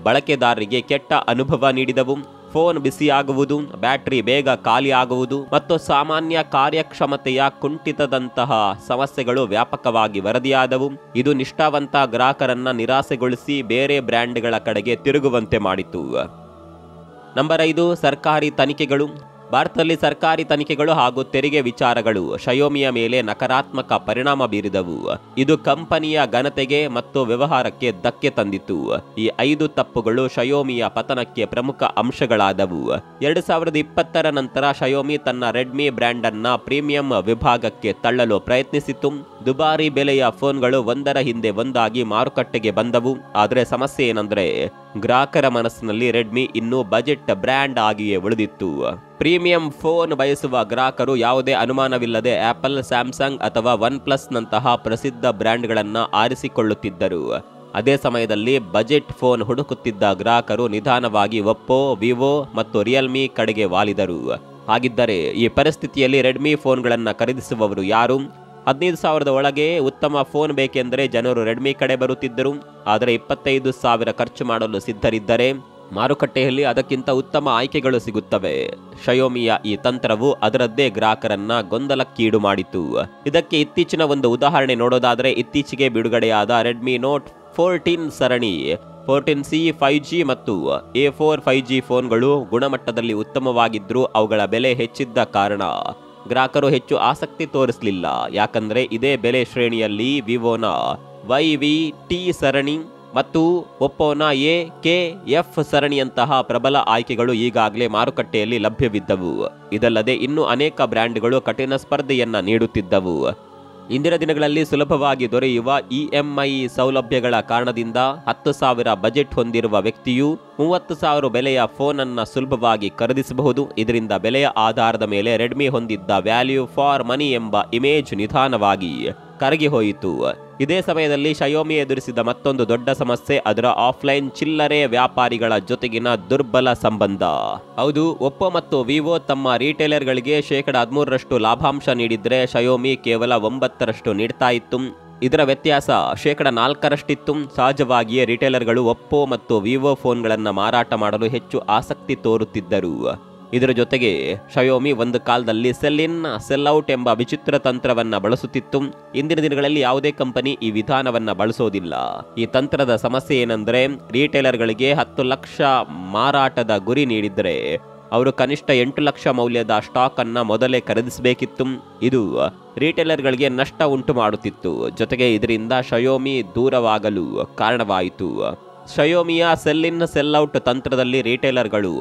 ಬಳಕೆದಾರರಿಗೆ ಕೆಟ್ಟ ಅನುಭವ ನೀಡಿದವು. ಫೋನ್ ಬಿಸಿಯಾಗುವುದು, ಬ್ಯಾಟರಿ ಬೇಗ ಖಾಲಿಯಾಗುವುದು ಮತ್ತು ಸಾಮಾನ್ಯ ಕಾರ್ಯಕ್ಷಮತೆಯ ಕುಂಠಿತದಂತಹ ಸಮಸ್ಯೆಗಳು ವ್ಯಾಪಕವಾಗಿ ವರದಿಯಾದವು. ಇದು ನಿಷ್ಠಾವಂತ ಗ್ರಾಹಕರನ್ನ ನಿರಾಸೆಗೊಳಿಸಿ ಬೇರೆ ಬ್ರ್ಯಾಂಡ್ಗಳ ಕಡೆಗೆ ತಿರುಗುವಂತೆ ಮಾಡಿತು. ನಂಬರ್ 5, ಸರ್ಕಾರಿ ತನಿಖೆಗಳು. ಭಾರತದಲ್ಲಿ ಸರ್ಕಾರಿ ತನಿಖೆಗಳು ಹಾಗೂ ತೆರಿಗೆ ವಿಚಾರಗಳು ಶಯೋಮಿಯ ಮೇಲೆ ನಕಾರಾತ್ಮಕ ಪರಿಣಾಮ ಬೀರಿದವು. ಇದು ಕಂಪನಿಯ ಘನತೆಗೆ ಮತ್ತು ವ್ಯವಹಾರಕ್ಕೆ ಧಕ್ಕೆ ತಂದಿತು. ಈ 5 ತಪ್ಪುಗಳು ಶಯೋಮಿಯ ಪತನಕ್ಕೆ ಪ್ರಮುಖ ಅಂಶಗಳಾದವು. 2020ರ ನಂತರ ಶಯೋಮಿ ತನ್ನ ರೆಡ್ಮಿ ಬ್ರ್ಯಾಂಡ್ ಅನ್ನ ಪ್ರೀಮಿಯಂ ವಿಭಾಗಕ್ಕೆ ತಳ್ಳಲು ಪ್ರಯತ್ನಿಸಿತು. ದುಬಾರಿ ಬೆಲೆಯ ಫೋನ್ಗಳು ಒಂದರ ಹಿಂದೆ ಒಂದಾಗಿ ಮಾರುಕಟ್ಟೆಗೆ ಬಂದವು. ಆದರೆ ಸಮಸ್ಯೆ ಏನಂದ್ರೆ ಗ್ರಾಹಕರ ಮನಸ್ಸಿನಲ್ಲಿ ರೆಡ್ಮಿ ಇನ್ನೂ ಬಜೆಟ್ ಬ್ರ್ಯಾಂಡ್ ಆಗಿಯೇ ಉಳಿದಿತ್ತು. ಪ್ರೀಮಿಯಂ ಫೋನ್ ಬಯಸುವ ಗ್ರಾಹಕರು ಯಾವುದೇ ಅನುಮಾನವಿಲ್ಲದೆ ಆಪಲ್, ಸ್ಯಾಮ್ಸಂಗ್ ಅಥವಾ ಒನ್ ಪ್ಲಸ್ ನಂತಹ ಪ್ರಸಿದ್ಧ ಬ್ರ್ಯಾಂಡ್ಗಳನ್ನ ಆರಿಸಿಕೊಳ್ಳುತ್ತಿದ್ದರು. ಅದೇ ಸಮಯದಲ್ಲಿ ಬಜೆಟ್ ಫೋನ್ ಹುಡುಕುತ್ತಿದ್ದ ಗ್ರಾಹಕರು ನಿಧಾನವಾಗಿ ಒಪ್ಪೋ, ವಿವೋ ಮತ್ತು ರಿಯಲ್ಮಿ ಕಡೆಗೆ ವಾಲಿದರು. ಹಾಗಿದ್ದರೆ ಈ ಪರಿಸ್ಥಿತಿಯಲ್ಲಿ ರೆಡ್ಮಿ ಫೋನ್ಗಳನ್ನ ಖರೀದಿಸುವವರು ಯಾರು? 15,000 ಒಳಗೆ ಉತ್ತಮ ಫೋನ್ ಬೇಕೆಂದರೆ ಜನರು ರೆಡ್ಮಿ ಕಡೆ ಬರುತ್ತಿದ್ದರು. ಆದರೆ 25,000 ಖರ್ಚು ಮಾಡಲು ಸಿದ್ಧರಿದ್ದರೆ ಮಾರುಕಟ್ಟೆಯಲ್ಲಿ ಅದಕ್ಕಿಂತ ಉತ್ತಮ ಆಯ್ಕೆಗಳು ಸಿಗುತ್ತವೆ. ಶಯೋಮಿಯ ಈ ತಂತ್ರವು ಅದರದ್ದೇ ಗ್ರಾಹಕರನ್ನ ಗೊಂದಲಕ್ಕೀಡು ಮಾಡಿತು. ಇದಕ್ಕೆ ಇತ್ತೀಚಿನ ಒಂದು ಉದಾಹರಣೆ ನೋಡೋದಾದರೆ ಇತ್ತೀಚೆಗೆ ಬಿಡುಗಡೆಯಾದ ರೆಡ್ಮಿ ನೋಟ್ 14 ಸರಣಿ 14C 5G ಮತ್ತು A4 5G ಫೋನ್ಗಳು ಗುಣಮಟ್ಟದಲ್ಲಿ ಉತ್ತಮವಾಗಿದ್ದರೂ ಅವುಗಳ ಬೆಲೆ ಹೆಚ್ಚಿದ್ದ ಕಾರಣ ಗ್ರಾಹಕರು ಹೆಚ್ಚು ಆಸಕ್ತಿ ತೋರಿಸಲಿಲ್ಲ. ಯಾಕಂದ್ರೆ ಇದೇ ಬೆಲೆ ಶ್ರೇಣಿಯಲ್ಲಿ ವಿವೋನ YV-T ಸರಣಿ ಮತ್ತು ಒಪ್ಪೋನ AKF ಸರಣಿಯಂತಹ ಪ್ರಬಲ ಆಯ್ಕೆಗಳು ಈಗಾಗಲೇ ಮಾರುಕಟ್ಟೆಯಲ್ಲಿ ಲಭ್ಯವಿದ್ದವು. ಇದಲ್ಲದೆ ಇನ್ನೂ ಅನೇಕ ಬ್ರ್ಯಾಂಡ್ಗಳು ಕಠಿಣ ಸ್ಪರ್ಧೆಯನ್ನ ನೀಡುತ್ತಿದ್ದವು. ಇಂದಿನ ದಿನಗಳಲ್ಲಿ ಸುಲಭವಾಗಿ ದೊರೆಯುವ EMI ಸೌಲಭ್ಯಗಳ ಕಾರಣದಿಂದ 10,000 ಬಜೆಟ್ ಹೊಂದಿರುವ ವ್ಯಕ್ತಿಯು 30,000 ಬೆಲೆಯ ಫೋನ್ ಅನ್ನ ಸುಲಭವಾಗಿ ಖರೀದಿಸಬಹುದು. ಇದರಿಂದ ಬೆಲೆಯ ಆಧಾರದ ಮೇಲೆ ರೆಡ್ಮಿ ಹೊಂದಿದ್ದ ವ್ಯಾಲ್ಯೂ ಫಾರ್ ಮನಿ ಎಂಬ ಇಮೇಜ್ ನಿಧಾನವಾಗಿ ಕರಗಿ ಹೋಯಿತು. ಇದೇ ಸಮಯದಲ್ಲಿ ಶಯೋಮಿ ಎದುರಿಸಿದ ಮತ್ತೊಂದು ದೊಡ್ಡ ಸಮಸ್ಯೆ ಅದರ ಆಫ್ಲೈನ್ ಚಿಲ್ಲರೆ ವ್ಯಾಪಾರಿಗಳ ಜೊತೆಗಿನ ದುರ್ಬಲ ಸಂಬಂಧ. ಹೌದು, ಒಪ್ಪೋ ಮತ್ತು ವಿವೋ ತಮ್ಮ ರಿಟೇಲರ್ಗಳಿಗೆ 13% ಲಾಭಾಂಶ ನೀಡಿದ್ರೆ ಶಯೋಮಿ ಕೇವಲ 9% ನೀಡ್ತಾ ಇತ್ತು. ಇದರ ವ್ಯತ್ಯಾಸ 4%. ಸಹಜವಾಗಿಯೇ ರಿಟೇಲರ್ಗಳು ಒಪ್ಪೋ ಮತ್ತು ವಿವೋ ಫೋನ್ಗಳನ್ನು ಮಾರಾಟ ಮಾಡಲು ಹೆಚ್ಚು ಆಸಕ್ತಿ ತೋರುತ್ತಿದ್ದರು. ಇದರ ಜೊತೆಗೆ ಶಯೋಮಿ ಒಂದು ಕಾಲದಲ್ಲಿ ಸೆಲ್ ಇನ್ ಸೆಲ್ ಔಟ್ ಎಂಬ ವಿಚಿತ್ರ ತಂತ್ರವನ್ನ ಬಳಸುತ್ತಿತ್ತು. ಇಂದಿನ ದಿನಗಳಲ್ಲಿ ಯಾವುದೇ ಕಂಪನಿ ಈ ವಿಧಾನವನ್ನ ಬಳಸೋದಿಲ್ಲ. ಈ ತಂತ್ರದ ಸಮಸ್ಯೆ ಏನಂದ್ರೆ, ರಿಟೇಲರ್ಗಳಿಗೆ 10 ಲಕ್ಷ ಮಾರಾಟದ ಗುರಿ ನೀಡಿದ್ರೆ ಅವರು ಕನಿಷ್ಠ 8 ಲಕ್ಷ ಮೌಲ್ಯದ ಸ್ಟಾಕ್ ಅನ್ನ ಮೊದಲೇ ಖರೀದಿಸಬೇಕಿತ್ತು. ಇದು ರಿಟೇಲರ್ಗಳಿಗೆ ನಷ್ಟ ಉಂಟು ಮಾಡುತ್ತಿತ್ತು. ಜೊತೆಗೆ ಇದರಿಂದ ಶಯೋಮಿ ದೂರವಾಗಲು ಕಾರಣವಾಯಿತು. ಶಯೋಮಿಯ ಸೆಲ್ ಇನ್ ಸೆಲ್ ಔಟ್ ತಂತ್ರದಲ್ಲಿ ರಿಟೇಲರ್ಗಳು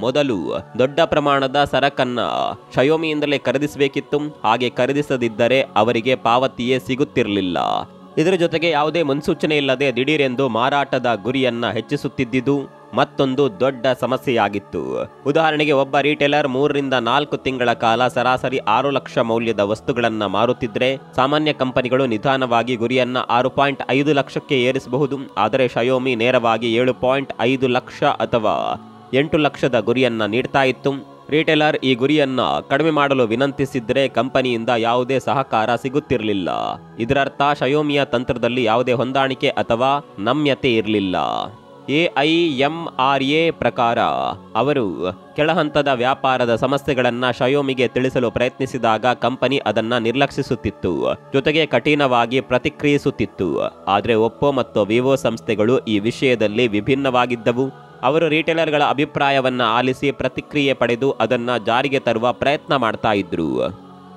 ಮೊದಲು ದೊಡ್ಡ ಪ್ರಮಾಣದ ಸರಕನ್ನ ಶಯೋಮಿಯಿಂದಲೇ ಖರೀದಿಸಬೇಕಿತ್ತು. ಹಾಗೆ ಖರೀದಿಸದಿದ್ದರೆ ಅವರಿಗೆ ಪಾವತಿಯೇ ಸಿಗುತ್ತಿರಲಿಲ್ಲ. ಇದರ ಜೊತೆಗೆ ಯಾವುದೇ ಮುನ್ಸೂಚನೆ ಇಲ್ಲದೆ ದಿಢೀರೆಂದು ಮಾರಾಟದ ಗುರಿಯನ್ನ ಹೆಚ್ಚಿಸುತ್ತಿದ್ದುದು ಮತ್ತೊಂದು ದೊಡ್ಡ ಸಮಸ್ಯೆಯಾಗಿತ್ತು. ಉದಾಹರಣೆಗೆ ಒಬ್ಬ ರಿಟೇಲರ್ 3 ರಿಂದ 4 ತಿಂಗಳ ಕಾಲ ಸರಾಸರಿ 6 ಲಕ್ಷ ಮೌಲ್ಯದ ವಸ್ತುಗಳನ್ನ ಮಾರುತ್ತಿದ್ರೆ, ಸಾಮಾನ್ಯ ಕಂಪನಿಗಳು ನಿಧಾನವಾಗಿ ಗುರಿಯನ್ನ 6.5 ಲಕ್ಷಕ್ಕೆ ಏರಿಸಬಹುದು. ಆದರೆ ಶಯೋಮಿ ನೇರವಾಗಿ 7.5 ಲಕ್ಷ ಅಥವಾ 8 ಲಕ್ಷದ ಗುರಿಯನ್ನ ನೀಡ್ತಾ ಇತ್ತು. ರಿಟೇಲರ್ ಈ ಗುರಿಯನ್ನ ಕಡಿಮೆ ಮಾಡಲು ವಿನಂತಿಸಿದ್ರೆ ಕಂಪನಿಯಿಂದ ಯಾವುದೇ ಸಹಕಾರ ಸಿಗುತ್ತಿರಲಿಲ್ಲ. ಇದರರ್ಥ ಶಯೋಮಿಯ ತಂತ್ರದಲ್ಲಿ ಯಾವುದೇ ಹೊಂದಾಣಿಕೆ ಅಥವಾ ನಮ್ಯತೆ ಇರಲಿಲ್ಲ. AIMRA ಪ್ರಕಾರ ಅವರು ಕೆಳಹಂತದ ವ್ಯಾಪಾರದ ಸಮಸ್ಯೆಗಳನ್ನ ಶಯೋಮಿಗೆ ತಿಳಿಸಲು ಪ್ರಯತ್ನಿಸಿದಾಗ ಕಂಪನಿ ಅದನ್ನ ನಿರ್ಲಕ್ಷಿಸುತ್ತಿತ್ತು. ಜೊತೆಗೆ ಕಠಿಣವಾಗಿ ಪ್ರತಿಕ್ರಿಯಿಸುತ್ತಿತ್ತು. ಆದರೆ ಒಪ್ಪೋ ಮತ್ತು ವಿವೋ ಸಂಸ್ಥೆಗಳು ಈ ವಿಷಯದಲ್ಲಿ ವಿಭಿನ್ನವಾಗಿದ್ದವು. ಅವರು ರಿಟೇಲರ್ಗಳ ಅಭಿಪ್ರಾಯವನ್ನ ಆಲಿಸಿ ಪ್ರತಿಕ್ರಿಯೆ ಪಡೆದು ಅದನ್ನ ಜಾರಿಗೆ ತರುವ ಪ್ರಯತ್ನ ಮಾಡ್ತಾ ಇದ್ರು.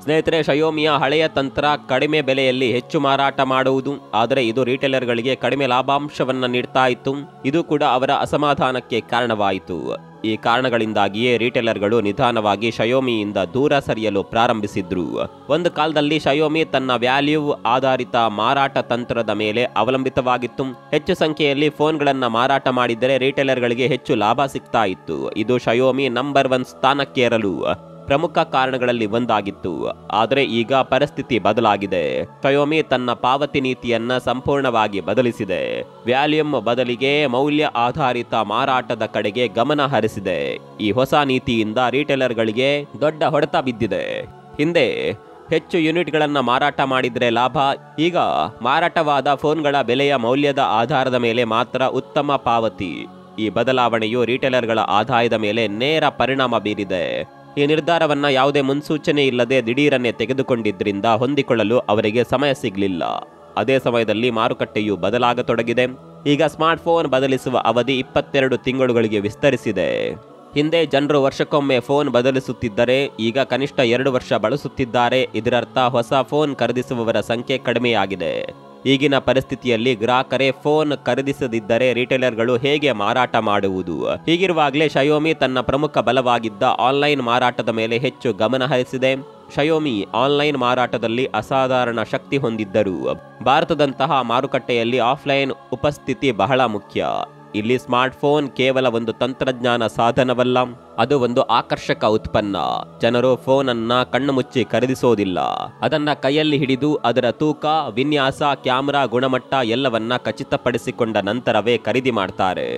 ಸ್ನೇಹಿತರೆ, ಶಯೋಮಿಯ ಹಳೆಯ ತಂತ್ರ ಕಡಿಮೆ ಬೆಲೆಯಲ್ಲಿ ಹೆಚ್ಚು ಮಾರಾಟ ಮಾಡುವುದು. ಆದರೆ ಇದು ರಿಟೇಲರ್ಗಳಿಗೆ ಕಡಿಮೆ ಲಾಭಾಂಶವನ್ನ ನೀಡ್ತಾ ಇತ್ತು. ಇದು ಕೂಡ ಅವರ ಅಸಮಾಧಾನಕ್ಕೆ ಕಾರಣವಾಯಿತು. ಈ ಕಾರಣಗಳಿಂದಾಗಿಯೇ ರಿಟೇಲರ್ಗಳು ನಿಧಾನವಾಗಿ ಶಯೋಮಿಯಿಂದ ದೂರ ಸರಿಯಲು ಪ್ರಾರಂಭಿಸಿದ್ರು. ಒಂದು ಕಾಲದಲ್ಲಿ ಶಯೋಮಿ ತನ್ನ ವ್ಯಾಲ್ಯೂ ಆಧಾರಿತ ಮಾರಾಟ ತಂತ್ರದ ಮೇಲೆ ಅವಲಂಬಿತವಾಗಿತ್ತು. ಹೆಚ್ಚು ಸಂಖ್ಯೆಯಲ್ಲಿ ಫೋನ್ಗಳನ್ನ ಮಾರಾಟ ಮಾಡಿದರೆ ರಿಟೇಲರ್ಗಳಿಗೆ ಹೆಚ್ಚು ಲಾಭ ಸಿಗ್ತಾ ಇತ್ತು. ಇದು ಶಯೋಮಿ ನಂಬರ್ 1 ಸ್ಥಾನಕ್ಕೇರಲು ಪ್ರಮುಖ ಕಾರಣಗಳಲ್ಲಿ ಒಂದಾಗಿತ್ತು. ಆದರೆ ಈಗ ಪರಿಸ್ಥಿತಿ ಬದಲಾಗಿದೆ. ಶಯೋಮಿ ತನ್ನ ಪಾವತಿ ನೀತಿಯನ್ನ ಸಂಪೂರ್ಣವಾಗಿ ಬದಲಿಸಿದೆ. ವ್ಯಾಲ್ಯೂಮ್ ಬದಲಿಗೆ ಮೌಲ್ಯ ಆಧಾರಿತ ಮಾರಾಟದ ಕಡೆಗೆ ಗಮನ ಹರಿಸಿದೆ. ಈ ಹೊಸ ನೀತಿಯಿಂದ ರಿಟೇಲರ್ಗಳಿಗೆ ದೊಡ್ಡ ಹೊಡೆತ ಬಿದ್ದಿದೆ. ಹಿಂದೆ ಹೆಚ್ಚು ಯೂನಿಟ್ಗಳನ್ನ ಮಾರಾಟ ಮಾಡಿದ್ರೆ ಲಾಭ. ಈಗ ಮಾರಾಟವಾದ ಫೋನ್ಗಳ ಬೆಲೆಯ ಮೌಲ್ಯದ ಆಧಾರದ ಮೇಲೆ ಮಾತ್ರ ಉತ್ತಮ ಪಾವತಿ. ಈ ಬದಲಾವಣೆಯು ರಿಟೇಲರ್ಗಳ ಆದಾಯದ ಮೇಲೆ ನೇರ ಪರಿಣಾಮ ಬೀರಿದೆ. ಈ ನಿರ್ಧಾರವನ್ನ ಯಾವುದೇ ಮುನ್ಸೂಚನೆ ಇಲ್ಲದೆ ದಿಢೀರನ್ನೇ ತೆಗೆದುಕೊಂಡಿದ್ರಿಂದ ಹೊಂದಿಕೊಳ್ಳಲು ಅವರಿಗೆ ಸಮಯ ಸಿಗಲಿಲ್ಲ. ಅದೇ ಸಮಯದಲ್ಲಿ ಮಾರುಕಟ್ಟೆಯು ಬದಲಾಗತೊಡಗಿದೆ. ಈಗ ಸ್ಮಾರ್ಟ್ಫೋನ್ ಬದಲಿಸುವ ಅವಧಿ 22 ತಿಂಗಳುಗಳಿಗೆ ವಿಸ್ತರಿಸಿದೆ. ಹಿಂದೆ ಜನರು ವರ್ಷಕ್ಕೊಮ್ಮೆ ಫೋನ್ ಬದಲಿಸುತ್ತಿದ್ದರೆ ಈಗ ಕನಿಷ್ಠ 2 ವರ್ಷ ಬಳಸುತ್ತಿದ್ದಾರೆ. ಇದರರ್ಥ ಹೊಸ ಫೋನ್ ಖರೀದಿಸುವವರ ಸಂಖ್ಯೆ ಕಡಿಮೆಯಾಗಿದೆ. ಈಗಿನ ಪರಿಸ್ಥಿತಿಯಲ್ಲಿ ಗ್ರಾಹಕರೇ ಫೋನ್ ಖರೀದಿಸದಿದ್ದರೆ ರಿಟೇಲರ್ಗಳು ಹೇಗೆ ಮಾರಾಟ ಮಾಡುವುದು? ಹೀಗಿರುವಾಗಲೇ ಶಯೋಮಿ ತನ್ನ ಪ್ರಮುಖ ಬಲವಾಗಿದ್ದ ಆನ್ಲೈನ್ ಮಾರಾಟದ ಮೇಲೆ ಹೆಚ್ಚು ಗಮನ ಹರಿಸಿದೆ. ಶಯೋಮಿ ಆನ್ಲೈನ್ ಮಾರಾಟದಲ್ಲಿ ಅಸಾಧಾರಣ ಶಕ್ತಿ ಹೊಂದಿದ್ದರೂ ಭಾರತದಂತಹ ಮಾರುಕಟ್ಟೆಯಲ್ಲಿ ಆಫ್ಲೈನ್ ಉಪಸ್ಥಿತಿ ಬಹಳ ಮುಖ್ಯ. ಇಲ್ಲಿ ಸ್ಮಾರ್ಟ್ಫೋನ್ ಕೇವಲ ಒಂದು ತಂತ್ರಜ್ಞಾನ ಸಾಧನವಲ್ಲ, ಅದು ಒಂದು ಆಕರ್ಷಕ ಉತ್ಪನ್ನ. ಜನರು ಫೋನ್ ಅನ್ನ ಕಣ್ಣು ಮುಚ್ಚಿ ಖರೀದಿಸೋದಿಲ್ಲ. ಅದನ್ನ ಕೈಯಲ್ಲಿ ಹಿಡಿದು ಅದರ ತೂಕ, ವಿನ್ಯಾಸ, ಕ್ಯಾಮೆರಾ ಗುಣಮಟ್ಟ ಎಲ್ಲವನ್ನ ಖಚಿತಪಡಿಸಿಕೊಂಡ ನಂತರವೇ ಖರೀದಿ ಮಾಡ್ತಾರೆ.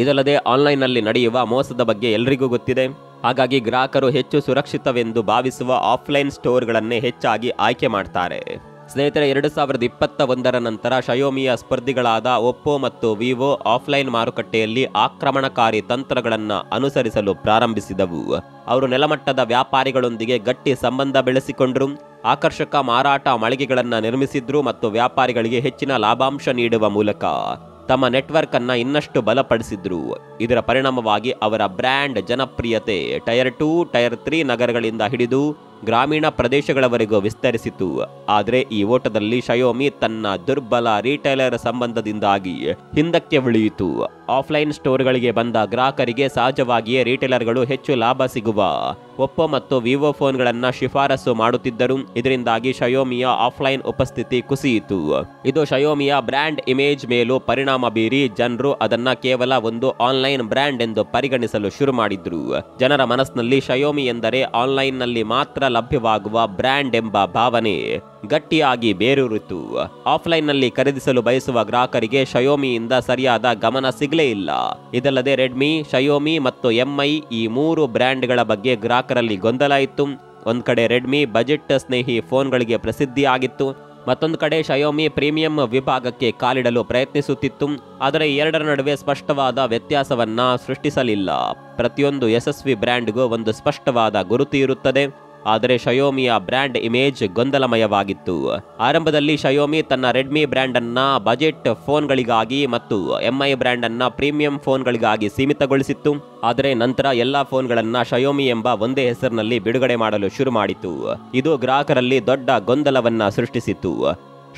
ಇದಲ್ಲದೆ ಆನ್ಲೈನ್ ನಲ್ಲಿ ನಡೆಯುವ ಮೋಸದ ಬಗ್ಗೆ ಎಲ್ರಿಗೂ ಗೊತ್ತಿದೆ. ಹಾಗಾಗಿ ಗ್ರಾಹಕರು ಹೆಚ್ಚು ಸುರಕ್ಷಿತವೆಂದು ಭಾವಿಸುವ ಆಫ್ಲೈನ್ ಸ್ಟೋರ್ಗಳನ್ನೇ ಹೆಚ್ಚಾಗಿ ಆಯ್ಕೆ ಮಾಡ್ತಾರೆ. ಸ್ನೇಹಿತರೆ, 2021 ನಂತರ ಶಯೋಮಿಯ ಸ್ಪರ್ಧಿಗಳಾದ ಒಪ್ಪೋ ಮತ್ತು ವಿವೋ ಆಫ್ಲೈನ್ ಮಾರುಕಟ್ಟೆಯಲ್ಲಿ ಆಕ್ರಮಣಕಾರಿ ತಂತ್ರಗಳನ್ನು ಅನುಸರಿಸಲು ಪ್ರಾರಂಭಿಸಿದವು. ಅವರು ನೆಲಮಟ್ಟದ ವ್ಯಾಪಾರಿಗಳೊಂದಿಗೆ ಗಟ್ಟಿ ಸಂಬಂಧ ಬೆಳೆಸಿಕೊಂಡರು, ಆಕರ್ಷಕ ಮಾರಾಟ ಮಳಿಗೆಗಳನ್ನು ನಿರ್ಮಿಸಿದ್ರು ಮತ್ತು ವ್ಯಾಪಾರಿಗಳಿಗೆ ಹೆಚ್ಚಿನ ಲಾಭಾಂಶ ನೀಡುವ ಮೂಲಕ ತಮ್ಮ ನೆಟ್ವರ್ಕ್ ಅನ್ನ ಇನ್ನಷ್ಟು ಬಲಪಡಿಸಿದ್ರು. ಇದರ ಪರಿಣಾಮವಾಗಿ ಅವರ ಬ್ರ್ಯಾಂಡ್ ಜನಪ್ರಿಯತೆ ಟೈರ್ 2, ಟೈರ್ 3 ನಗರಗಳಿಂದ ಹಿಡಿದು ಗ್ರಾಮೀಣ ಪ್ರದೇಶಗಳವರೆಗೂ ವಿಸ್ತರಿಸಿತು. ಆದರೆ ಈ ಓಟದಲ್ಲಿ ಶಯೋಮಿ ತನ್ನ ದುರ್ಬಲ ರಿಟೇಲರ್ ಸಂಬಂಧದಿಂದಾಗಿ ಹಿಂದಕ್ಕೆ ಉಳಿಯಿತು. ಆಫ್ಲೈನ್ ಸ್ಟೋರ್ಗಳಿಗೆ ಬಂದ ಗ್ರಾಹಕರಿಗೆ ಸಹಜವಾಗಿಯೇ ರಿಟೇಲರ್ಗಳು ಹೆಚ್ಚು ಲಾಭ ಸಿಗುವ ಒಪ್ಪೋ ಮತ್ತು ವಿವೋ ಫೋನ್ಗಳನ್ನು ಶಿಫಾರಸು ಮಾಡುತ್ತಿದ್ದರು. ಇದರಿಂದಾಗಿ ಶಯೋಮಿಯ ಆಫ್ಲೈನ್ ಉಪಸ್ಥಿತಿ ಕುಸಿಯಿತು. ಇದು ಶಯೋಮಿಯ ಬ್ರ್ಯಾಂಡ್ ಇಮೇಜ್ ಮೇಲೂ ಪರಿಣಾಮ ಬೀರಿ ಜನರು ಅದನ್ನ ಕೇವಲ ಒಂದು ಆನ್ಲೈನ್ ಬ್ರ್ಯಾಂಡ್ ಎಂದು ಪರಿಗಣಿಸಲು ಶುರು ಮಾಡಿದ್ರು. ಜನರ ಮನಸ್ಸಿನಲ್ಲಿ ಶಯೋಮಿ ಎಂದರೆ ಆನ್ಲೈನ್ ನಲ್ಲಿ ಮಾತ್ರ ಲಭ್ಯವಾಗುವ ಬ್ರ್ಯಾಂಡ್ ಎಂಬ ಭಾವನೆ ಗಟ್ಟಿಯಾಗಿ ಬೇರೂರಿತು. ಆಫ್ಲೈನ್ ನಲ್ಲಿ ಖರೀದಿಸಲು ಬಯಸುವ ಗ್ರಾಹಕರಿಗೆ ಶಯೋಮಿಯಿಂದ ಸರಿಯಾದ ಗಮನ ಸಿಗಲೇ ಇಲ್ಲ. ಇದಲ್ಲದೆ ರೆಡ್ಮಿ, ಶಯೋಮಿ ಮತ್ತು MI ಈ 3 ಬ್ರ್ಯಾಂಡ್ಗಳ ಬಗ್ಗೆ ಗ್ರಾಹಕರಲ್ಲಿ ಗೊಂದಲ ಇತ್ತು. ಒಂದ್ ಕಡೆ ರೆಡ್ಮಿ ಬಜೆಟ್ ಸ್ನೇಹಿ ಫೋನ್ಗಳಿಗೆ ಪ್ರಸಿದ್ಧಿಯಾಗಿತ್ತು, ಮತ್ತೊಂದು ಕಡೆ ಶಯೋಮಿ ಪ್ರೀಮಿಯಂ ವಿಭಾಗಕ್ಕೆ ಕಾಲಿಡಲು ಪ್ರಯತ್ನಿಸುತ್ತಿತ್ತು, ಆದರೆ ಎರಡರ ನಡುವೆ ಸ್ಪಷ್ಟವಾದ ವ್ಯತ್ಯಾಸವನ್ನ ಸೃಷ್ಟಿಸಲಿಲ್ಲ. ಪ್ರತಿಯೊಂದು ಯಶಸ್ವಿ ಬ್ರ್ಯಾಂಡ್ಗೂ ಒಂದು ಸ್ಪಷ್ಟವಾದ ಗುರುತು ಇರುತ್ತದೆ, ಆದರೆ ಶಯೋಮಿಯ ಬ್ರ್ಯಾಂಡ್ ಇಮೇಜ್ ಗೊಂದಲಮಯವಾಗಿತ್ತು. ಆರಂಭದಲ್ಲಿ ಶಯೋಮಿ ತನ್ನ ರೆಡ್ಮಿ ಬ್ರ್ಯಾಂಡ್ ಅನ್ನ ಬಜೆಟ್ ಫೋನ್ಗಳಿಗಾಗಿ ಮತ್ತು ಎಂಐ ಬ್ರ್ಯಾಂಡ್ ಅನ್ನ ಪ್ರೀಮಿಯಂ ಫೋನ್ಗಳಿಗಾಗಿ ಸೀಮಿತಗೊಳಿಸಿತ್ತು. ಆದರೆ ನಂತರ ಎಲ್ಲಾ ಫೋನ್ಗಳನ್ನ ಶಯೋಮಿ ಎಂಬ ಒಂದೇ ಹೆಸರಿನಲ್ಲಿ ಬಿಡುಗಡೆ ಮಾಡಲು ಶುರು ಮಾಡಿತು. ಇದು ಗ್ರಾಹಕರಲ್ಲಿ ದೊಡ್ಡ ಗೊಂದಲವನ್ನ ಸೃಷ್ಟಿಸಿತು.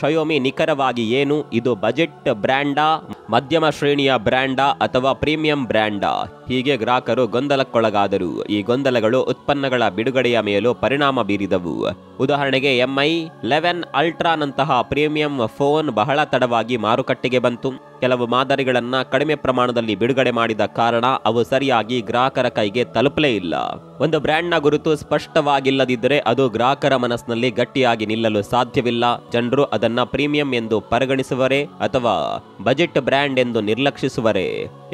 ಶಯೋಮಿ ನಿಖರವಾಗಿ ಏನು? ಇದು ಬಜೆಟ್ ಬ್ರ್ಯಾಂಡಾ, ಮಧ್ಯಮ ಶ್ರೇಣಿಯ ಬ್ರ್ಯಾಂಡಾ ಅಥವಾ ಪ್ರೀಮಿಯಂ ಬ್ರ್ಯಾಂಡಾ? ಹೀಗೆ ಗ್ರಾಹಕರು ಗೊಂದಲಕ್ಕೊಳಗಾದರು. ಈ ಗೊಂದಲಗಳು ಉತ್ಪನ್ನಗಳ ಬಿಡುಗಡೆಯ ಮೇಲೂ ಪರಿಣಾಮ ಬೀರಿದವು. ಉದಾಹರಣೆಗೆ ಎಂಐ 11 ಅಲ್ಟ್ರಾನಂತಹ ಪ್ರೀಮಿಯಂ ಫೋನ್ ಬಹಳ ತಡವಾಗಿ ಮಾರುಕಟ್ಟೆಗೆ ಬಂತು. ಕೆಲವು ಮಾದರಿಗಳನ್ನ ಕಡಿಮೆ ಪ್ರಮಾಣದಲ್ಲಿ ಬಿಡುಗಡೆ ಮಾಡಿದ ಕಾರಣ ಅವು ಸರಿಯಾಗಿ ಗ್ರಾಹಕರ ಕೈಗೆ ತಲುಪಲೇ ಇಲ್ಲ. ಒಂದು ಬ್ರ್ಯಾಂಡ್ನ ಗುರುತು ಸ್ಪಷ್ಟವಾಗಿಲ್ಲದಿದ್ದರೆ ಅದು ಗ್ರಾಹಕರ ಮನಸ್ಸಿನಲ್ಲಿ ಗಟ್ಟಿಯಾಗಿ ನಿಲ್ಲಲು ಸಾಧ್ಯವಿಲ್ಲ. ಜನರು ಅದನ್ನ ಪ್ರೀಮಿಯಂ ಎಂದು ಪರಿಗಣಿಸುವರೇ ಅಥವಾ ಬಜೆಟ್ ಬ್ರ್ಯಾಂಡ್ ಎಂದು ನಿರ್ಲಕ್ಷಿಸುವರೇ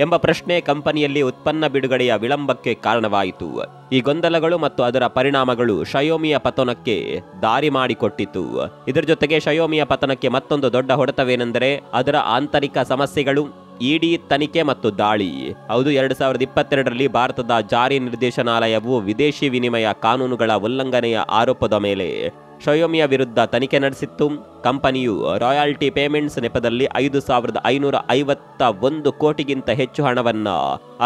ಎಂಬ ಪ್ರಶ್ನೆ ಕಂಪನಿಯಲ್ಲಿ ಉತ್ಪನ್ನ ಬಿಡುಗಡೆಯ ವಿಳಂಬಕ್ಕೆ ಕಾರಣವಾಯಿತು. ಈ ಗೊಂದಲಗಳು ಮತ್ತು ಅದರ ಪರಿಣಾಮಗಳು ಶಯೋಮಿಯ ಪತನಕ್ಕೆ ದಾರಿ ಮಾಡಿಕೊಟ್ಟಿತು. ಇದರ ಜೊತೆಗೆ ಶಯೋಮಿಯ ಪತನಕ್ಕೆ ಮತ್ತೊಂದು ದೊಡ್ಡ ಹೊಡೆತವೇನೆಂದರೆ ಅದರ ಆಂತರಿಕ ಸಮಸ್ಯೆಗಳು. ಇಡಿ ತನಿಖೆ ಮತ್ತು ದಾಳಿ. ಹೌದು, 2022ರಲ್ಲಿ ಭಾರತದ ಜಾರಿ ನಿರ್ದೇಶನಾಲಯವು ವಿದೇಶಿ ವಿನಿಮಯ ಕಾನೂನುಗಳ ಉಲ್ಲಂಘನೆಯ ಆರೋಪದ ಮೇಲೆ ಶಯೋಮಿಯ ವಿರುದ್ಧ ತನಿಖೆ ನಡೆಸಿತ್ತು. ಕಂಪನಿಯು ರಾಯಲ್ಟಿ ಪೇಮೆಂಟ್ಸ್ ನೆಪದಲ್ಲಿ 5,551 ಕೋಟಿಗಿಂತ ಹೆಚ್ಚು ಹಣವನ್ನ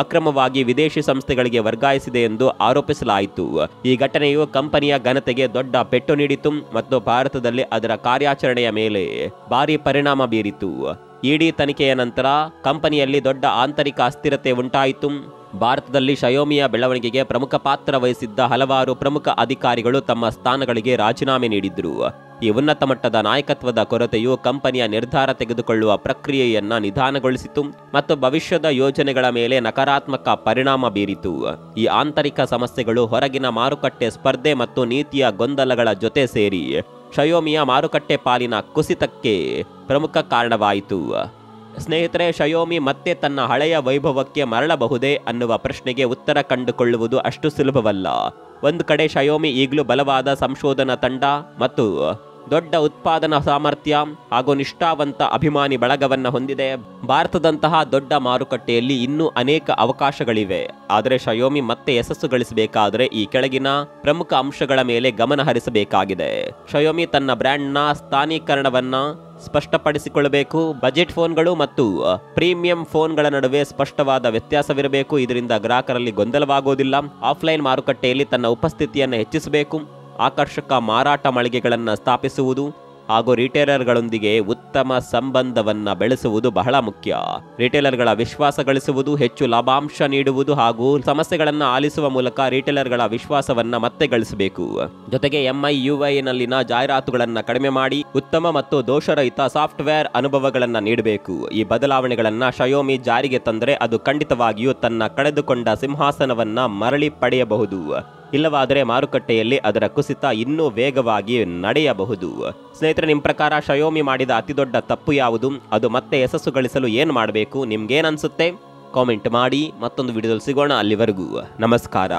ಅಕ್ರಮವಾಗಿ ವಿದೇಶಿ ಸಂಸ್ಥೆಗಳಿಗೆ ವರ್ಗಾಯಿಸಿದೆ ಎಂದು ಆರೋಪಿಸಲಾಯಿತು. ಈ ಘಟನೆಯು ಕಂಪನಿಯ ಘನತೆಗೆ ದೊಡ್ಡ ಪೆಟ್ಟು ನೀಡಿತು ಮತ್ತು ಭಾರತದಲ್ಲಿ ಅದರ ಕಾರ್ಯಾಚರಣೆಯ ಮೇಲೆ ಭಾರಿ ಪರಿಣಾಮ ಬೀರಿತು. ಇಡಿ ತನಿಖೆಯ ನಂತರ ಕಂಪನಿಯಲ್ಲಿ ದೊಡ್ಡ ಆಂತರಿಕ ಅಸ್ಥಿರತೆ ಉಂಟಾಯಿತು. ಭಾರತದಲ್ಲಿ ಶಯೋಮಿಯ ಬೆಳವಣಿಗೆಗೆ ಪ್ರಮುಖ ಪಾತ್ರ ವಹಿಸಿದ್ದ ಹಲವಾರು ಪ್ರಮುಖ ಅಧಿಕಾರಿಗಳು ತಮ್ಮ ಸ್ಥಾನಗಳಿಗೆ ರಾಜೀನಾಮೆ ನೀಡಿದ್ರು. ಈ ಉನ್ನತ ಮಟ್ಟದ ನಾಯಕತ್ವದ ಕೊರತೆಯು ಕಂಪನಿಯ ನಿರ್ಧಾರ ತೆಗೆದುಕೊಳ್ಳುವ ಪ್ರಕ್ರಿಯೆಯನ್ನ ನಿಧಾನಗೊಳಿಸಿತು ಮತ್ತು ಭವಿಷ್ಯದ ಯೋಜನೆಗಳ ಮೇಲೆ ನಕಾರಾತ್ಮಕ ಪರಿಣಾಮ ಬೀರಿತು. ಈ ಆಂತರಿಕ ಸಮಸ್ಯೆಗಳು ಹೊರಗಿನ ಮಾರುಕಟ್ಟೆ ಸ್ಪರ್ಧೆ ಮತ್ತು ನೀತಿಯ ಗೊಂದಲಗಳ ಜೊತೆ ಸೇರಿ ಶಯೋಮಿಯ ಮಾರುಕಟ್ಟೆ ಪಾಲಿನ ಕುಸಿತಕ್ಕೆ ಪ್ರಮುಖ ಕಾರಣವಾಯಿತು. ಸ್ನೇಹಿತರೆ, ಶಯೋಮಿ ಮತ್ತೆ ತನ್ನ ಹಳೆಯ ವೈಭವಕ್ಕೆ ಮರಳಬಹುದೇ ಅನ್ನುವ ಪ್ರಶ್ನೆಗೆ ಉತ್ತರ ಕಂಡುಕೊಳ್ಳುವುದು ಅಷ್ಟು ಸುಲಭವಲ್ಲ. ಒಂದು ಕಡೆ ಶಯೋಮಿ ಈಗಲೂ ಬಲವಾದ ಸಂಶೋಧನಾ ತಂಡ ಮತ್ತು ದೊಡ್ಡ ಉತ್ಪಾದನಾ ಸಾಮರ್ಥ್ಯ ಹಾಗೂ ನಿಷ್ಠಾವಂತ ಅಭಿಮಾನಿ ಬಳಗವನ್ನ ಹೊಂದಿದೆ. ಭಾರತದಂತಹ ದೊಡ್ಡ ಮಾರುಕಟ್ಟೆಯಲ್ಲಿ ಇನ್ನೂ ಅನೇಕ ಅವಕಾಶಗಳಿವೆ. ಆದರೆ ಶಯೋಮಿ ಮತ್ತೆ ಯಶಸ್ಸು ಗಳಿಸಬೇಕಾದರೆ ಈ ಕೆಳಗಿನ ಪ್ರಮುಖ ಅಂಶಗಳ ಮೇಲೆ ಗಮನ ಹರಿಸಬೇಕಾಗಿದೆ. ಶಯೋಮಿ ತನ್ನ ಬ್ರ್ಯಾಂಡ್ನ ಸ್ಥಾನೀಕರಣವನ್ನ ಸ್ಪಷ್ಟಪಡಿಸಿಕೊಳ್ಳಬೇಕು. ಬಜೆಟ್ ಫೋನ್ಗಳು ಮತ್ತು ಪ್ರೀಮಿಯಂ ಫೋನ್ಗಳ ನಡುವೆ ಸ್ಪಷ್ಟವಾದ ವ್ಯತ್ಯಾಸವಿರಬೇಕು. ಇದರಿಂದ ಗ್ರಾಹಕರಲ್ಲಿ ಗೊಂದಲವಾಗುವುದಿಲ್ಲ. ಆಫ್ಲೈನ್ ಮಾರುಕಟ್ಟೆಯಲ್ಲಿ ತನ್ನ ಉಪಸ್ಥಿತಿಯನ್ನು ಹೆಚ್ಚಿಸಬೇಕು. ಆಕರ್ಷಕ ಮಾರಾಟ ಮಳಿಗೆಗಳನ್ನು ಸ್ಥಾಪಿಸುವುದು ಹಾಗೂ ರಿಟೇಲರ್ಗಳೊಂದಿಗೆ ಉತ್ತಮ ಸಂಬಂಧವನ್ನ ಬೆಳೆಸುವುದು ಬಹಳ ಮುಖ್ಯ. ರಿಟೇಲರ್ಗಳ ವಿಶ್ವಾಸ ಗಳಿಸುವುದು, ಹೆಚ್ಚು ಲಾಭಾಂಶ ನೀಡುವುದು ಹಾಗೂ ಸಮಸ್ಯೆಗಳನ್ನು ಆಲಿಸುವ ಮೂಲಕ ರಿಟೇಲರ್ಗಳ ವಿಶ್ವಾಸವನ್ನ ಮತ್ತೆ ಗಳಿಸಬೇಕು. ಜೊತೆಗೆ ಎಂಐ ಯುಐ ನಲ್ಲಿನ ಜಾಹೀರಾತುಗಳನ್ನ ಕಡಿಮೆ ಮಾಡಿ ಉತ್ತಮ ಮತ್ತು ದೋಷರಹಿತ ಸಾಫ್ಟ್ವೇರ್ ಅನುಭವಗಳನ್ನ ನೀಡಬೇಕು. ಈ ಬದಲಾವಣೆಗಳನ್ನ ಶಯೋಮಿ ಜಾರಿಗೆ ತಂದರೆ ಅದು ಖಂಡಿತವಾಗಿಯೂ ತನ್ನ ಕಳೆದುಕೊಂಡ ಸಿಂಹಾಸನವನ್ನ ಮರಳಿ ಪಡೆಯಬಹುದು. ಇಲ್ಲವಾದರೆ ಮಾರುಕಟ್ಟೆಯಲ್ಲಿ ಅದರ ಕುಸಿತ ಇನ್ನೂ ವೇಗವಾಗಿ ನಡೆಯಬಹುದು. ಸ್ನೇಹಿತರೆ, ನಿಮ್ಮ ಪ್ರಕಾರ ಶಯೋಮಿ ಮಾಡಿದ ಅತಿದೊಡ್ಡ ತಪ್ಪು ಯಾವುದು? ಅದು ಮತ್ತೆ ಯಶಸ್ಸು ಗಳಿಸಲು ಏನು ಮಾಡಬೇಕು? ನಿಮ್ಗೇನನ್ಸುತ್ತೆ? ಕಾಮೆಂಟ್ ಮಾಡಿ. ಮತ್ತೊಂದು ವಿಡಿಯೋದಲ್ಲಿ ಸಿಗೋಣ. ಅಲ್ಲಿವರೆಗೂ ನಮಸ್ಕಾರ.